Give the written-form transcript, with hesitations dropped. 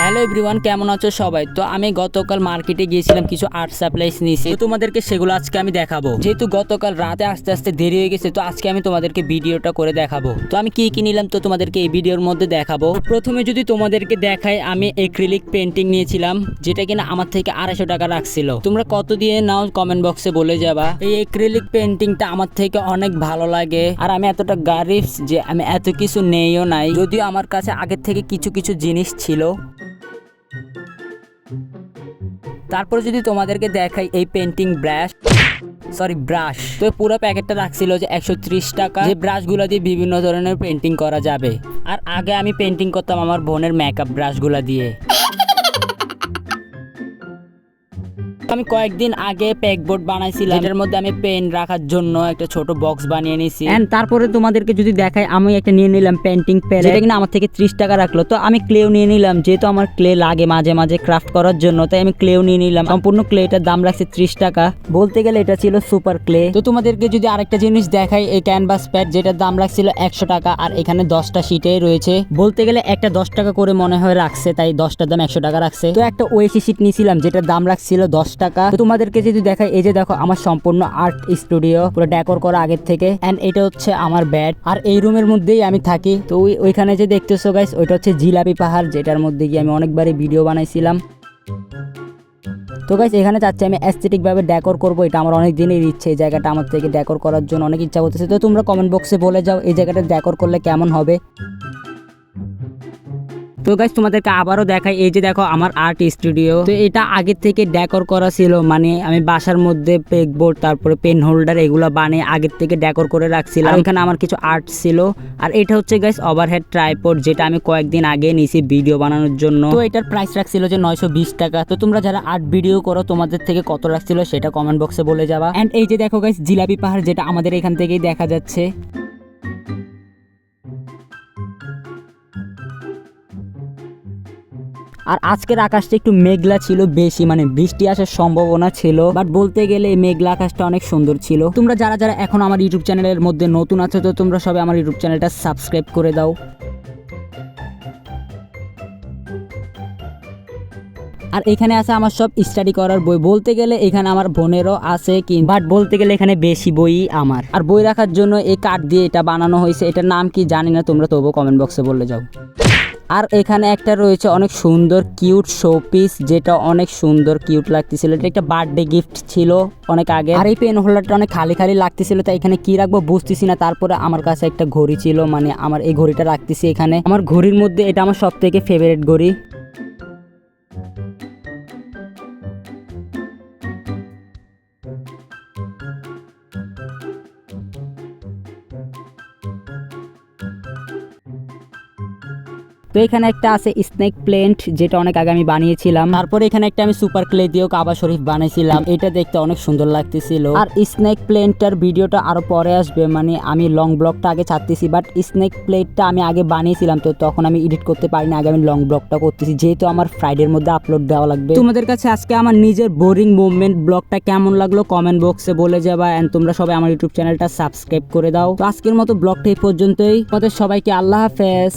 Hello everyone, কেমন আছো সবাই? তো আমি গতকাল মার্কেটে গিয়েছিলাম, কিছু আর্ট সাপ্লাইস নিয়েছি। তো তোমাদেরকে সেগুলো আজকে আমি দেখাবো। যেহেতু গতকাল রাতে আস্তে আস্তে দেরি হয়ে গেছে, তো আজকে আমি তোমাদেরকে ভিডিওটা করে দেখাবো। তো আমি কি কি নিলাম তো তোমাদেরকে এই ভিডিওর মধ্যে দেখাবো। প্রথমে যদি তোমাদেরকে দেখাই, আমি এক্রিলিক পেন্টিং নিয়েছিলাম, যেটা কিনা আমার থেকে 250 টাকা রাখছিল। তোমরা কত দিয়ে নাও কমেন্ট বক্সে বলে যাবা। এই এক্রিলিক পেন্টিংটা আমার থেকে অনেক ভালো লাগে, আর আমি এতটা গরিব যে আমি এত কিছু নেইও নাই, যদিও আমার কাছে আগের থেকে কিছু কিছু জিনিস ছিল। তারপরে যদি তোমাদেরকে দেখাই এই পেন্টিং ব্রাশ, তো পুরো প্যাকেটটা রাখছিল যে 130 টাকা, যে ব্রাশগুলো দিয়ে বিভিন্ন ধরনের পেন্টিং করা যাবে। আর আগে আমি পেন্টিং করতাম আমার বোনের মেকআপ ব্রাশগুলো দিয়ে। আমি কয়েকদিন আগে প্যাকবোর্ড বানাইছিলাম, এটার মধ্যে আমি পেন রাখার জন্য একটা ছোট বক্স বানিয়ে নিয়েছি। এন্ড তারপরে তোমাদেরকে যদি দেখাই, আমি একটা নিয়ে নিলাম পেন্টিং প্যালেট, যেটা কিনা আমার থেকে 30 টাকা রাখলো। তো আমি ক্লেও নিয়ে নিলাম, যেহেতু আমার ক্লে লাগে মাঝে মাঝে ক্রাফট করার জন্য, তাই আমি ক্লেও নিয়ে নিলাম। সম্পূর্ণ ক্লেটার দাম রাখছে 30 টাকা, বলতে গেলে এটা ছিল সুপার ক্লে। তো তোমাদেরকে যদি আরেকটা জিনিস দেখাই, এই ক্যানভাস প্যাড, যেটার দাম রাখছিল 100 টাকা, আর এখানে 10টা শিটে রয়েছে। বলতে গেলে একটা 10 টাকা করে মনে হয় রাখছে, তাই 10টার দাম 100 টাকা রাখছে। তো একটা ওয়েসি শিট নিয়েছিলাম, যেটার দাম রাখছিল 10 টাকা। তো তোমাদেরকে যদি দেখাই, এই যে দেখো আমার সম্পূর্ণ আর্ট স্টুডিও পুরো ডেকোর করা আগের থেকে। এন্ড এটা হচ্ছে আমার বেড, আর এই রুমের মধ্যেই আমি থাকি। তো ওইখানে যে দেখতেছো গাইস, ওইটা হচ্ছে জিলাপি পাহাড়, যেটার মধ্যে গিয়ে আমি অনেকবারই ভিডিও বানাইছিলাম। তো গাইস, এখানে চাচ্ছি আমি অ্যাস্থেটিক ভাবে ডেকোর করবো, এটা আমার অনেক দিনের ইচ্ছে। এই জায়গাটা আমার থেকে ডেকোর করার জন্য অনেক ইচ্ছা করতেছে। তো তোমরা কমেন্ট বক্সে বলে যাও এই জায়গাটা ডেকোর করলে কেমন হবে। তো গাইস, তোমাদেরকে আবারও দেখাই, এই যে দেখো আমার আর্ট স্টুডিও। তো এটা আগের থেকে ডেকোর করা ছিল, মানে আমি বাসার মধ্যে পেকবোর্ড তারপরে পেন হোল্ডার এগুলো বানিয়ে আগের থেকে ডেকোর করে রাখছিলাম। এখানে আমার কিছু আর্ট ছিল। আর এটা হচ্ছে গাইস ওভারহেড ট্রাইপড, যেটা আমি কয়েকদিন আগে নিয়েছি ভিডিও বানানোর জন্য। তো এটার প্রাইস রাখছিল যে 920 টাকা। তো তোমরা যারা আর্ট ভিডিও করো, তোমাদের থেকে কত রাখছিল সেটা কমেন্ট বক্সে বলে যাবা। এন্ড এই যে দেখো গাইস জিলাপি পাহাড়, যেটা আমাদের এখান থেকেই দেখা যাচ্ছে। আর আজকের আকাশটা একটু মেঘলা ছিল বেশি, মানে বৃষ্টি আসার সম্ভাবনা ছিল, বাট বলতে গেলে এই মেঘলা আকাশটা অনেক সুন্দর ছিল। তোমরা যারা যারা এখন আমার ইউটিউব চ্যানেলের মধ্যে নতুন আছো, তো তোমরা সবাই আমার ইউটিউব চ্যানেলটা সাবস্ক্রাইব করে দাও। আর এখানে আছে আমার সব স্টাডি করার বই। বলতে গেলে এখানে আমার বোনেরও আছে, বাট বলতে গেলে এখানে বেশি বই আমার। আর বই রাখার জন্য এই কাঠ দিয়ে এটা বানানো হয়েছে, এটার নাম কি জানি না, তোমরা তবুও কমেন্ট বক্সে বলে যাও। আর এখানে একটা রয়েছে অনেক সুন্দর কিউট শোপিস, যেটা অনেক সুন্দর কিউট লাগতেছিল। এটা একটা বার্থডে গিফট ছিল অনেক আগে। আর এই পেন হোল্ডারটা অনেক খালি খালি লাগতেছিল, তাই এখানে কি রাখবো বুঝতেছি না। তারপরে আমার কাছে একটা ঘড়ি ছিল, মানে আমার এই ঘড়িটা রাখতেছি এখানে। আমার ঘড়ির মধ্যে এটা আমার সব থেকে ফেভারিট ঘড়ি। তো এখানে একটা আছে স্নেক প্লেন্ট, যেটা অনেক আগে আমি বানিয়েছিলাম। তারপরে এখানে একটা আমি সুপার ক্লে দিয়েও কাবা শরীফ বানিয়েছিলাম, এটা দেখতে অনেক সুন্দর লাগতেছিল। আর স্নেক প্লেন্টটার ভিডিওটা আরো পরে আসবে, মানে আমি লং ব্লগটা আগে ছাড়তেছি, বাট স্নেক প্লেটটা আমি আগে বানিয়েছিলাম, তো তখন আমি এডিট করতে পারিনি, আগে আমি লং ব্লগটা করতেছি, যেহেতু আমার ফ্রাইডের মধ্যে আপলোড দেওয়া লাগবে। তোমাদের কাছে আজকে আমার নিজের বোরিং মুভমেন্ট ব্লগটা কেমন লাগলো কমেন্ট বক্সে বলে যাবা। এন্ড তোমরা সবাই আমার ইউটিউব চ্যানেলটা সাবস্ক্রাইব করে দাও। তো আজকের মতো ব্লগটা এই পর্যন্তই। তোমাদের সবাইকে আল্লাহ হাফেজ।